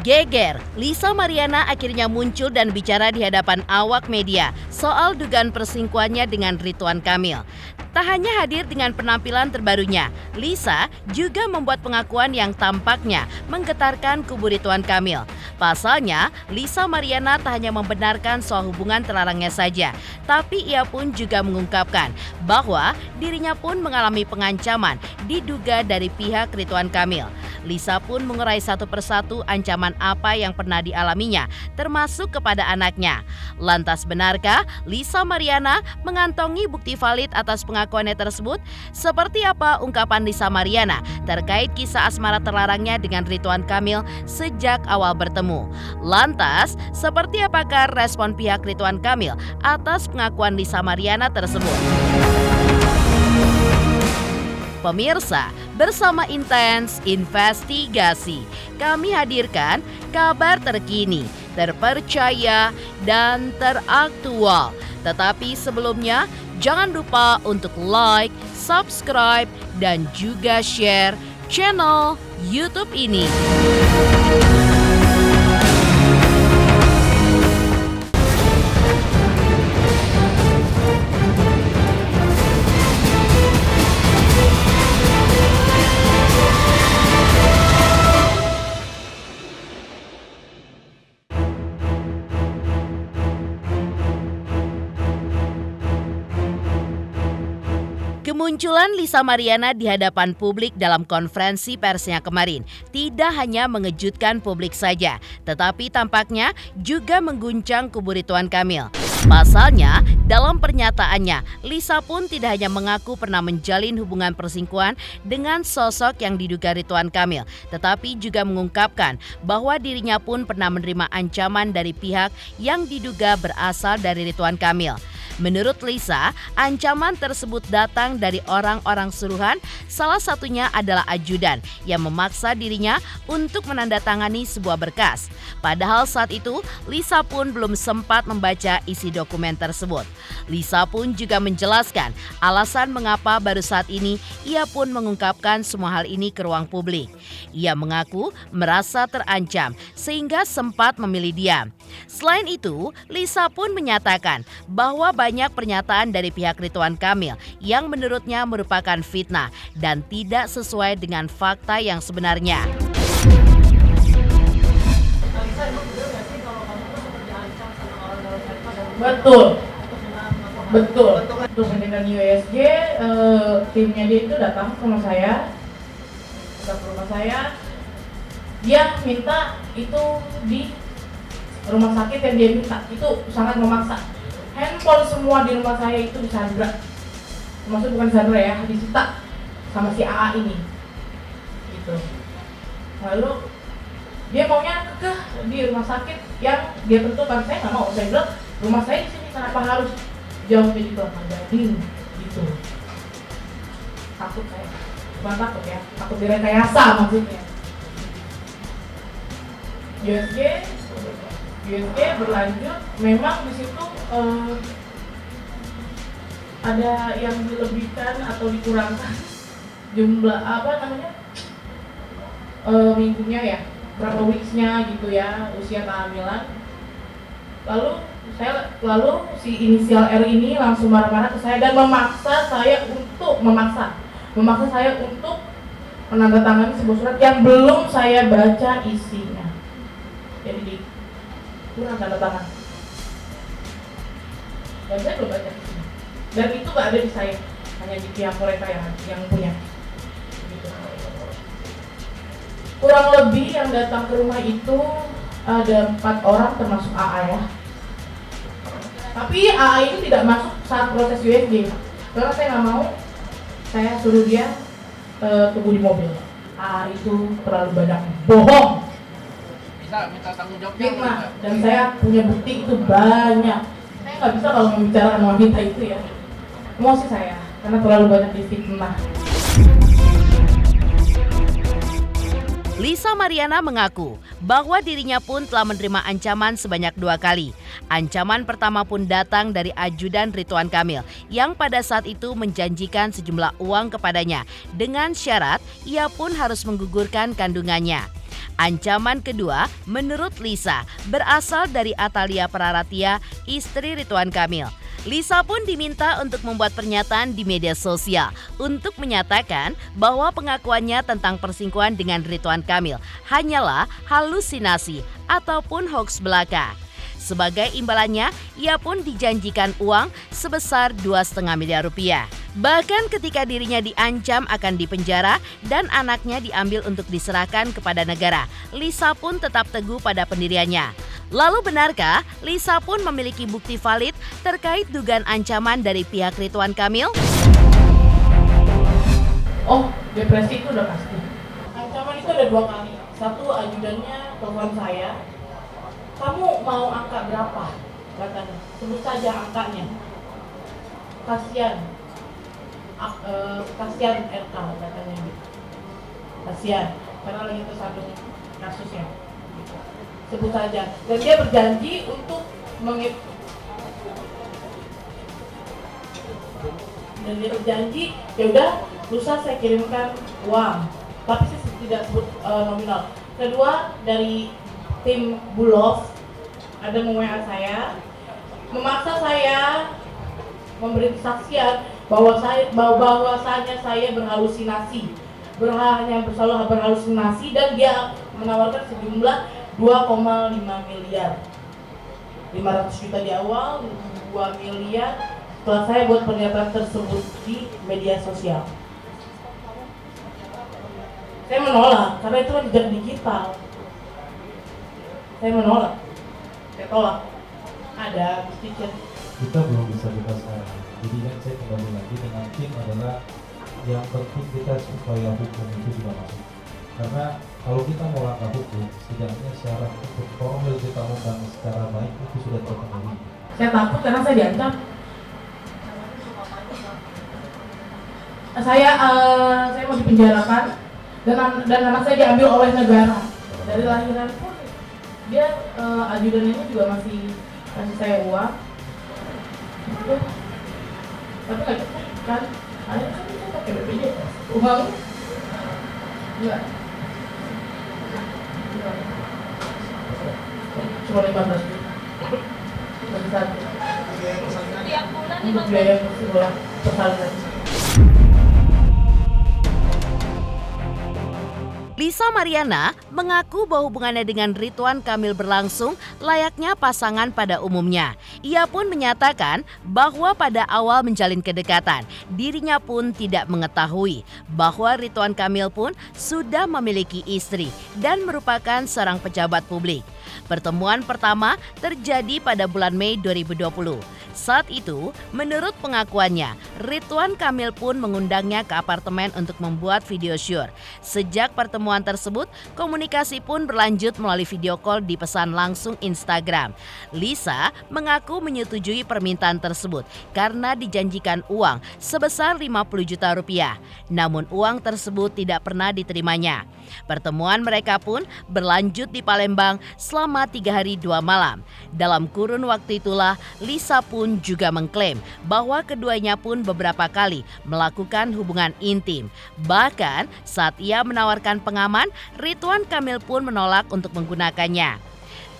Geger, Lisa Mariana akhirnya muncul dan bicara di hadapan awak media soal dugaan perselingkuhannya dengan Ridwan Kamil. Tak hanya hadir dengan penampilan terbarunya, Lisa juga membuat pengakuan yang tampaknya menggetarkan kubu Ridwan Kamil. Pasalnya, Lisa Mariana tak hanya membenarkan soal hubungan terlarangnya saja, tapi ia pun juga mengungkapkan bahwa dirinya pun mengalami pengancaman diduga dari pihak Ridwan Kamil. Lisa pun mengurai satu persatu ancaman apa yang pernah dialaminya, termasuk kepada anaknya. Lantas benarkah Lisa Mariana mengantongi bukti valid atas pengakuannya tersebut? Seperti apa ungkapan Lisa Mariana terkait kisah asmara terlarangnya dengan Ridwan Kamil sejak awal bertemu? Lantas, seperti apakah respon pihak Ridwan Kamil atas pengakuan Lisa Mariana tersebut? Pemirsa, bersama Intens Investigasi, kami hadirkan kabar terkini, terpercaya, dan teraktual. Tetapi sebelumnya, jangan lupa untuk like, subscribe, dan juga share channel YouTube ini. Kemunculan Lisa Mariana di hadapan publik dalam konferensi persnya kemarin tidak hanya mengejutkan publik saja, tetapi tampaknya juga mengguncang kubu Ridwan Kamil. Pasalnya, dalam pernyataannya, Lisa pun tidak hanya mengaku pernah menjalin hubungan perselingkuhan dengan sosok yang diduga Ridwan Kamil, tetapi juga mengungkapkan bahwa dirinya pun pernah menerima ancaman dari pihak yang diduga berasal dari Ridwan Kamil. Menurut Lisa, ancaman tersebut datang dari orang-orang suruhan, salah satunya adalah ajudan yang memaksa dirinya untuk menandatangani sebuah berkas. Padahal saat itu, Lisa pun belum sempat membaca isi dokumen tersebut. Lisa pun juga menjelaskan alasan mengapa baru saat ini ia pun mengungkapkan semua hal ini ke ruang publik. Ia mengaku merasa terancam sehingga sempat memilih diam. Selain itu, Lisa pun menyatakan bahwa banyak pernyataan dari pihak Ridwan Kamil yang menurutnya merupakan fitnah dan tidak sesuai dengan fakta yang sebenarnya. Betul. Untuk pendidikan USG, timnya dia itu datang ke rumah saya. Dia minta itu di rumah sakit yang dia minta, itu sangat memaksa. Handphone semua di rumah saya itu disandra, maksud bukan disandra ya, disita sama si AA ini gitu. Lalu dia maunya kekeh di rumah sakit yang dia tentukan. Saya nggak mau, saya bilang rumah saya di sini, kenapa harus jauh dari itu? Jadi gitu, takut saya, bukan takut ya, takut direkayasa maksudnya. USG berlanjut, memang di situ ada yang dilebihkan atau dikurangkan jumlah minggunya ya, berapa weeksnya gitu ya, usia kehamilan. Lalu si inisial R ini langsung marah-marah ke saya dan memaksa saya untuk menandatangani sebuah surat yang belum saya baca isinya. Jadi kurang tanda tangan. Dan saya belum baca isinya. Dan itu nggak ada di saya, hanya di pihak mereka yang punya. Gitu. Kurang lebih yang datang ke rumah itu ada 4 orang termasuk AA ya. Tapi AA ini tidak masuk saat proses USG. Karena saya nggak mau, saya suruh dia tunggu di mobil. AA itu terlalu banyak bohong. Minta tanggung jawabnya. Dan saya punya bukti itu banyak. Saya nggak bisa kalau membicarakan wanita itu ya. Emosi saya, karena terlalu banyak difitnah. Lisa Mariana mengaku bahwa dirinya pun telah menerima ancaman sebanyak 2 kali. Ancaman pertama pun datang dari ajudan Ridwan Kamil yang pada saat itu menjanjikan sejumlah uang kepadanya dengan syarat ia pun harus menggugurkan kandungannya. Ancaman kedua, menurut Lisa, berasal dari Atalia Praratia, istri Ridwan Kamil. Lisa pun diminta untuk membuat pernyataan di media sosial untuk menyatakan bahwa pengakuannya tentang perselingkuhan dengan Ridwan Kamil hanyalah halusinasi ataupun hoaks belaka. Sebagai imbalannya, ia pun dijanjikan uang sebesar 2,5 miliar rupiah. Bahkan ketika dirinya diancam akan dipenjara dan anaknya diambil untuk diserahkan kepada negara, Lisa pun tetap teguh pada pendiriannya. Lalu benarkah Lisa pun memiliki bukti valid terkait dugaan ancaman dari pihak Ridwan Kamil? Oh, depresi itu udah pasti. Ancaman itu ada 2 kali. Satu, ajudannya telepon saya. Kamu mau angka berapa? Katanya. Sebut saja angkanya. Kasian. Kasian RK katanya gitu. Kasian. Karena lagi tersandung kasusnya. Gitu. Sebut saja. Dan dia berjanji untuk dan dia berjanji, ya udah, lusa saya kirimkan uang. Tapi saya tidak sebut nominal. Kedua, dari tim Bulog ada WA saya, memaksa saya memberi kesaksian bahwasanya saya berhalusinasi, berhalusinasi, dan dia menawarkan sejumlah 2,5 miliar, 500 juta di awal, 2 miliar setelah saya buat pernyataan tersebut di media sosial. Saya menolak karena itu kan jejak digital. Saya menolak, saya tolak. Ada bukti. Kita belum bisa bebas sekarang. Jadi kan saya kembali lagi dengan tim adalah yang penting kita supaya hukum itu juga masuk. Karena kalau kita mau langkah hukum, setidaknya syarat untuk formil kita lakukan secara baik itu sudah terpenuhi. Saya takut karena saya diancam. Saya mau dipenjarakan dan anak saya diambil oleh negara. Dari lahiran pun dia ajudannya juga masih kasih saya uang. Gitu. Tapi nggak cukup kan? Akhirnya kan saya pakai BPJS. Uang enggak. Cuma 15 juta. Bagi satu. Tiap bulan Untuk biaya sekolah persalinan. Lisa Mariana mengaku bahwa hubungannya dengan Ridwan Kamil berlangsung layaknya pasangan pada umumnya. Ia pun menyatakan bahwa pada awal menjalin kedekatan, dirinya pun tidak mengetahui bahwa Ridwan Kamil pun sudah memiliki istri dan merupakan seorang pejabat publik. Pertemuan pertama terjadi pada bulan Mei 2020. Saat itu, menurut pengakuannya, Ridwan Kamil pun mengundangnya ke apartemen untuk membuat video shoot. Sejak pertemuan tersebut, komunikasi pun berlanjut melalui video call di pesan langsung Instagram. Lisa mengaku menyetujui permintaan tersebut karena dijanjikan uang sebesar 50 juta rupiah. Namun uang tersebut tidak pernah diterimanya. Pertemuan mereka pun berlanjut di Palembang selama 3 hari 2 malam. Dalam kurun waktu itulah, Lisa pun juga mengklaim bahwa keduanya pun beberapa kali melakukan hubungan intim. Bahkan saat ia menawarkan pengaman, Ridwan Kamil pun menolak untuk menggunakannya.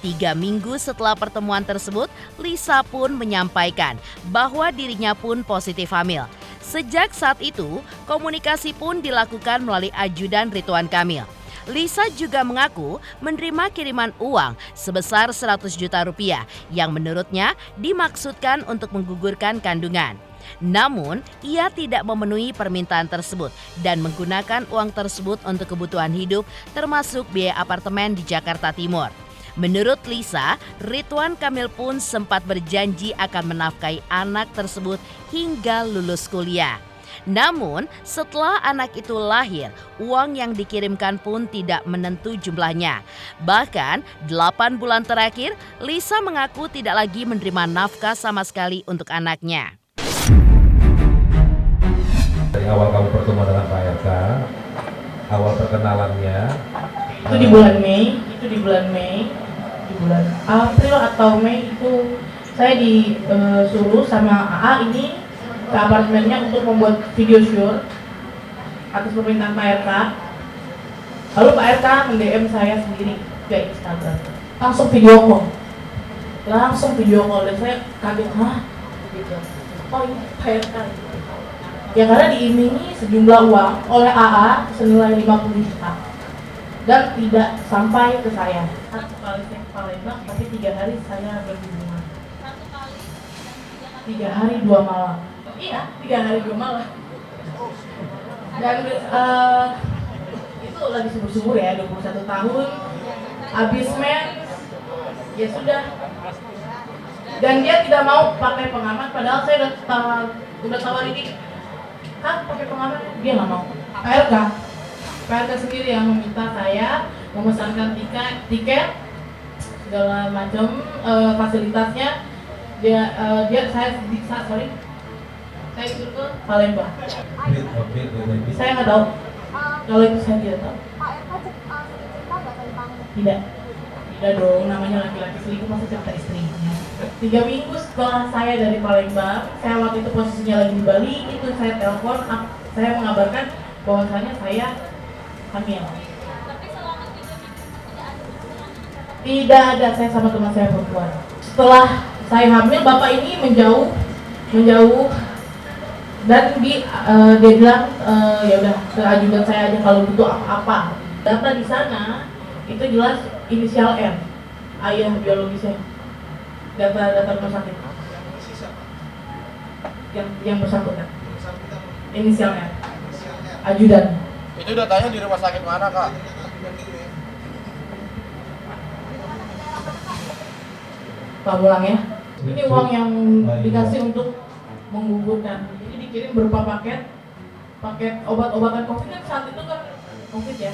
3 minggu setelah pertemuan tersebut, Lisa pun menyampaikan bahwa dirinya pun positif hamil. Sejak saat itu, komunikasi pun dilakukan melalui ajudan Ridwan Kamil. Lisa juga mengaku menerima kiriman uang sebesar 100 juta rupiah yang menurutnya dimaksudkan untuk menggugurkan kandungan. Namun, ia tidak memenuhi permintaan tersebut dan menggunakan uang tersebut untuk kebutuhan hidup termasuk biaya apartemen di Jakarta Timur. Menurut Lisa, Ridwan Kamil pun sempat berjanji akan menafkahi anak tersebut hingga lulus kuliah. Namun, setelah anak itu lahir, uang yang dikirimkan pun tidak menentu jumlahnya. Bahkan, 8 bulan terakhir, Lisa mengaku tidak lagi menerima nafkah sama sekali untuk anaknya. Dari awal kamu bertemu dengan Pak RK, awal perkenalannya Itu di bulan Mei, di bulan April atau Mei itu saya disuruh sama AA ini ke apartemennya untuk membuat video shoot atas permintaan Pak RK. Lalu Pak RK mendm saya sendiri ke Instagram, langsung video call, dan saya kaget, gitu. Oh ini Pak RK. Ya karena diiming-imingi sejumlah uang oleh AA senilai 50 juta dan tidak sampai ke saya. Satu kali saya ke Palembang, tapi 3 hari saya berhubungan. 3 hari 2 malam. Iya, 3 hari 2 malam. Dan itu lagi subur-subur ya, 21 tahun, habis mens, ya sudah. Dan dia tidak mau pakai pengaman, padahal saya udah tawarin ini. Kan pakai pengaman, dia nggak mau. PRK sendiri yang meminta saya memesankan tiket segala macam fasilitasnya. Saya itu ke Palembang. Saya nggak tahu. Kalau itu saya tidak tahu. Pak RK cerita nggak tentang? Tidak dong. Namanya laki-laki selingkuh masa cerita istrinya. 3 minggu setelah saya dari Palembang, saya waktu itu posisinya lagi di Bali, itu saya telepon, saya mengabarkan bahwasanya saya hamil. Tapi selama 3 minggu tidak ada hubungan? Tidak ada, saya sama teman saya perempuan. Setelah saya hamil, bapak ini menjauh dan dia bilang ya udah ke ajudan saya aja kalau butuh apa-apa. Data di sana itu jelas inisial M, ayah biologisnya. Data rumah sakit. Yang bersangkutan. Inisial M. Ajudan. Itu datanya di rumah sakit mana, Kak? Pak pulang ya. Ini uang yang dikasih untuk menggugurkan. Jadi dikirim berupa paket obat-obatan COVID kan saat itu kan COVID ya.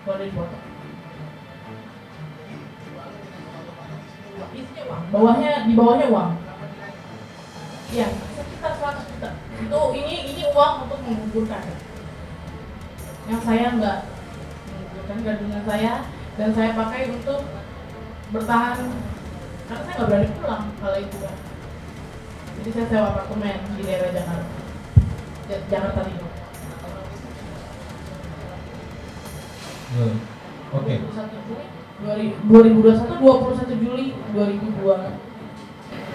Boleh dipotong. Isinya uang, di bawahnya uang. Iya, sekitar 100 juta. Itu ini uang untuk menggugurkan. Yang saya enggak menggugurkan kandungan saya dan saya pakai untuk bertahan karena saya nggak berani pulang kalau itu kan. Jadi saya sewa apartemen di daerah Jakarta Timur. Oke. 2021 21 Juli 2002.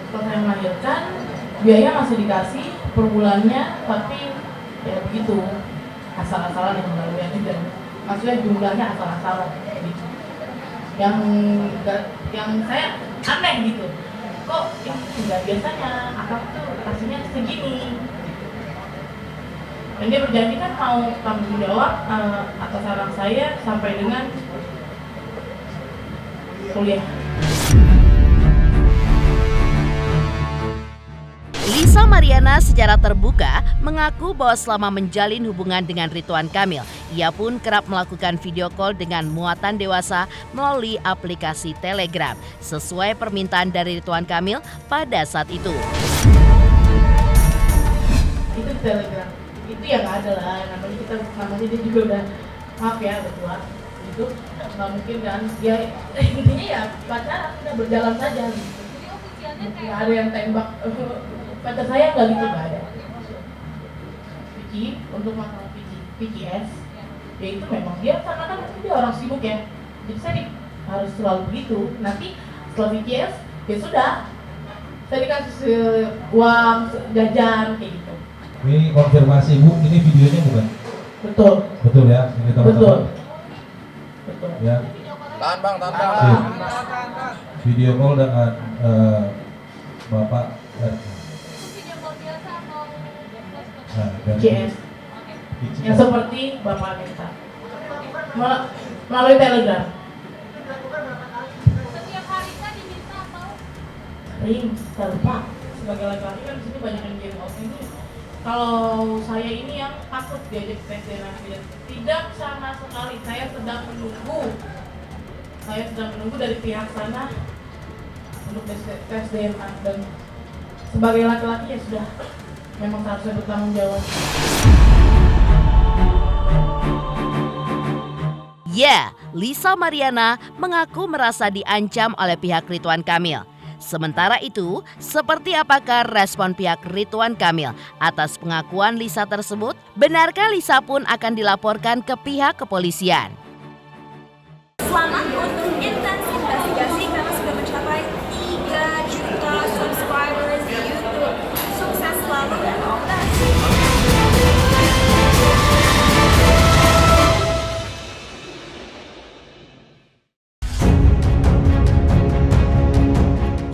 Setelah saya melahirkan, biaya masih dikasih per bulannya, tapi ya begitu asal-asalan yang melalui juga. Maksudnya jumlahnya asal-asalan gitu. Yang saya aneh gitu, kok ini nggak biasanya akak tuh kasihnya segini. Dan dia berjanji kan mau tanggung jawab atas anak saya sampai dengan kuliah. Lisa Mariana secara terbuka mengaku bahwa selama menjalin hubungan dengan Ridwan Kamil, ia pun kerap melakukan video call dengan muatan dewasa melalui aplikasi Telegram sesuai permintaan dari Ridwan Kamil pada saat itu. Itu Telegram, itu ya nggak ada lah, namanya dia juga udah maaf ya berdua, itu nggak mungkin kan, dia intinya ya pacaran udah berjalan saja. Jadi ofisialnya Nggak kayak ada yang tembak. Pacar saya nggak gitu, nggak ada. Vicky, untuk masalah VCS, ya itu memang dia karena kan dia orang sibuk ya, jadi saya harus selalu begitu. Nanti setelah VCS, ya sudah, saya dikasih uang jajan kayak gitu. Ini konfirmasi Bu, ini videonya bukan? Betul. Betul ya, ini teman-teman. Betul. Ya. Tahan Bang, tahan. Video call dengan Bapak RK. video call biasa atau Nah, dan VCS, yang seperti Bapak minta melalui Telegram. setiap hari kan diminta atau Sering, saya lupa. Sebagai laki-laki kan di sini banyak yang game out ini. Kalau saya ini yang takut diajak tes DNA, tidak sama sekali. Saya sedang menunggu dari pihak sana untuk tes DNA, dan sebagai laki-laki ya sudah memang seharusnya bertanggung jawab. Ya, Lisa Mariana mengaku merasa diancam oleh pihak Ridwan Kamil. Sementara itu, seperti apakah respon pihak Ridwan Kamil atas pengakuan Lisa tersebut? Benarkah Lisa pun akan dilaporkan ke pihak kepolisian? Selamat untuk intens investigasi karena sudah mencapai 3 juta subscribers di YouTube. Sukses selalu dan all the best.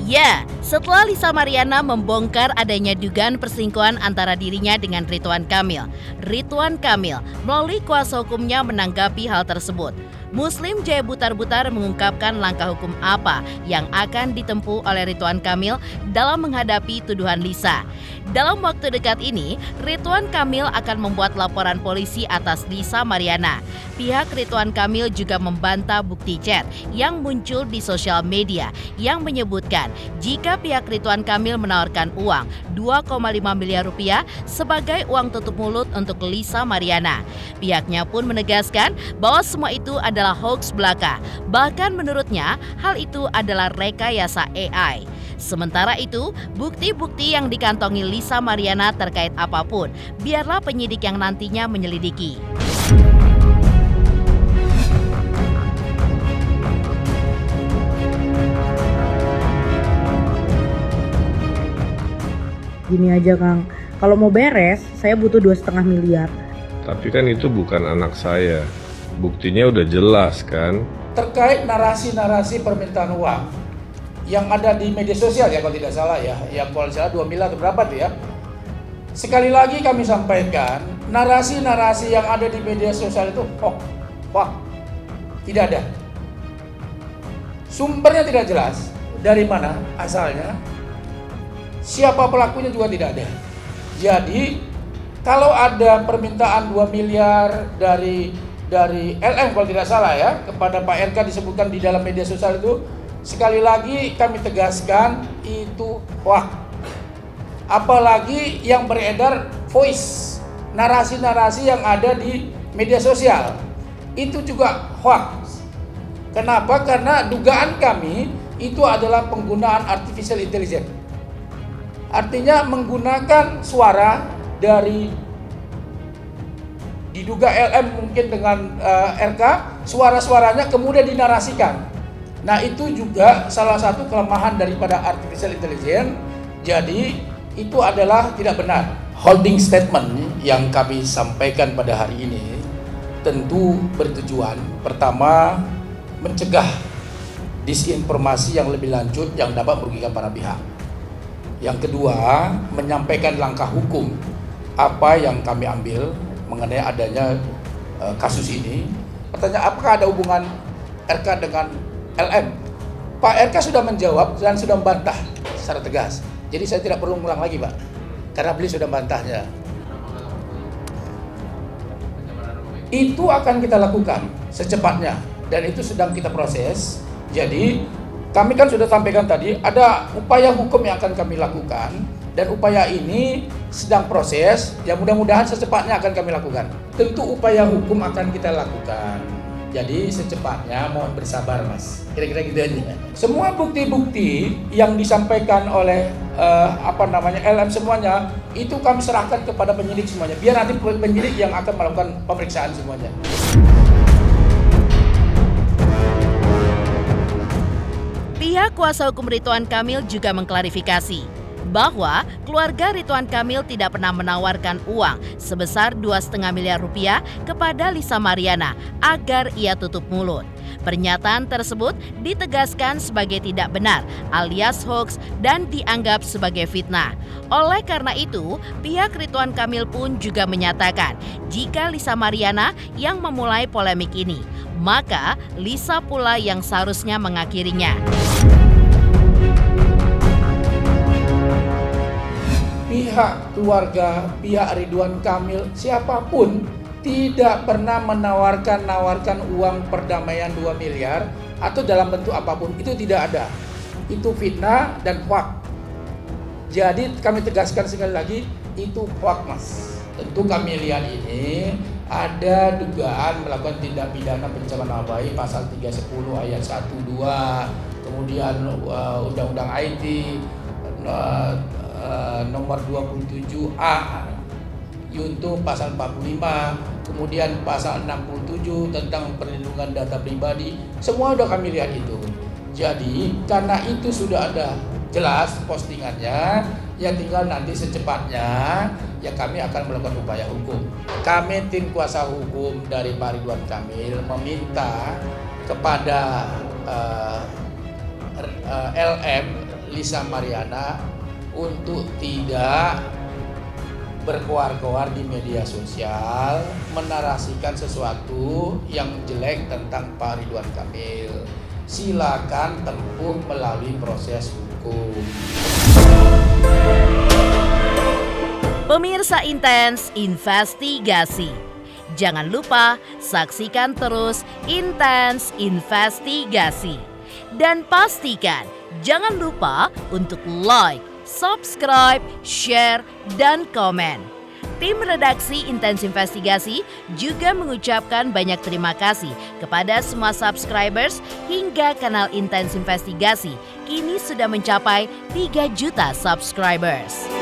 Ya, setelah Lisa Mariana membongkar adanya dugaan perselingkuhan antara dirinya dengan Ridwan Kamil melalui kuasa hukumnya menanggapi hal tersebut. Muslim Jaya Butar-Butar mengungkapkan langkah hukum apa yang akan ditempuh oleh Ridwan Kamil dalam menghadapi tuduhan Lisa. Dalam waktu dekat ini, Ridwan Kamil akan membuat laporan polisi atas Lisa Mariana. Pihak Ridwan Kamil juga membantah bukti chat yang muncul di sosial media yang menyebutkan jika pihak Ridwan Kamil menawarkan uang 2,5 miliar rupiah sebagai uang tutup mulut untuk Lisa Mariana. Pihaknya pun menegaskan bahwa semua itu adalah hoax belaka. Bahkan menurutnya hal itu adalah rekayasa AI. Sementara itu, bukti-bukti yang dikantongi Lisa Mariana terkait apapun, biarlah penyidik yang nantinya menyelidiki. Gini aja Kang, kalau mau beres saya butuh 2,5 miliar. Tapi kan itu bukan anak saya. Buktinya udah jelas kan. Terkait narasi-narasi permintaan uang yang ada di media sosial ya kalau tidak salah ya, yang kalau salah 2 miliar atau berapa tuh ya. Sekali lagi kami sampaikan, narasi-narasi yang ada di media sosial itu tidak ada. Sumbernya tidak jelas, dari mana asalnya, siapa pelakunya juga tidak ada. Jadi kalau ada permintaan 2 miliar dari LM kalau tidak salah ya kepada Pak RK disebutkan di dalam media sosial itu, sekali lagi kami tegaskan itu hoax. Apalagi yang beredar voice, narasi-narasi yang ada di media sosial itu juga hoax. Kenapa? Karena dugaan kami itu adalah penggunaan artificial intelligence. Artinya menggunakan suara dari diduga LM mungkin dengan RK, suara-suaranya kemudian dinarasikan. Nah itu juga salah satu kelemahan daripada artificial intelligence. Jadi itu adalah tidak benar. Holding statement yang kami sampaikan pada hari ini tentu bertujuan pertama mencegah disinformasi yang lebih lanjut yang dapat merugikan para pihak. Yang kedua, menyampaikan langkah hukum apa yang kami ambil mengenai adanya kasus ini. Pertanyaan, apakah ada hubungan RK dengan LM? Pak RK sudah menjawab dan sudah membantah secara tegas. Jadi saya tidak perlu mengulang lagi Pak, karena beliau sudah membantahnya. Itu akan kita lakukan secepatnya dan itu sedang kita proses. Jadi kami kan sudah sampaikan tadi ada upaya hukum yang akan kami lakukan dan upaya ini sedang proses yang mudah-mudahan secepatnya akan kami lakukan. Tentu upaya hukum akan kita lakukan. Jadi secepatnya mohon bersabar Mas. Kira-kira gitu aja. Semua bukti-bukti yang disampaikan oleh LM semuanya itu kami serahkan kepada penyidik semuanya. Biar nanti penyidik yang akan melakukan pemeriksaan semuanya. Pihak kuasa hukum Ridwan Kamil juga mengklarifikasi bahwa keluarga Ridwan Kamil tidak pernah menawarkan uang sebesar 2,5 miliar rupiah kepada Lisa Mariana agar ia tutup mulut. Pernyataan tersebut ditegaskan sebagai tidak benar alias hoax dan dianggap sebagai fitnah. Oleh karena itu, pihak Ridwan Kamil pun juga menyatakan jika Lisa Mariana yang memulai polemik ini, maka Lisa pula yang seharusnya mengakhirinya. Pihak keluarga, pihak Ridwan Kamil, siapapun tidak pernah menawarkan uang perdamaian 2 miliar atau dalam bentuk apapun. Itu tidak ada. Itu fitnah dan hoax. Jadi kami tegaskan sekali lagi, itu hoax Mas. Tentu kami lihat ini ada dugaan melakukan tindak pidana pencemaran nama baik pasal 310 ayat 1, 2. kemudian Undang-Undang IT nomor 27A yaitu pasal 45, kemudian pasal 67 tentang perlindungan data pribadi, semua udah kami lihat itu. Jadi karena itu sudah ada jelas postingannya, ya tinggal nanti secepatnya ya kami akan melakukan upaya hukum. Kami tim kuasa hukum dari Pak Ridwan Kamil meminta kepada LM Lisa Mariana untuk tidak berkoar-koar di media sosial menarasikan sesuatu yang jelek tentang Pak Ridwan Kamil. Silakan tempuh melalui proses hukum. Pemirsa Intens Investigasi, jangan lupa saksikan terus Intens Investigasi. Dan pastikan jangan lupa untuk like, subscribe, share, dan komen. Tim redaksi Intens Investigasi juga mengucapkan banyak terima kasih kepada semua subscribers hingga kanal Intens Investigasi kini sudah mencapai 3 juta subscribers.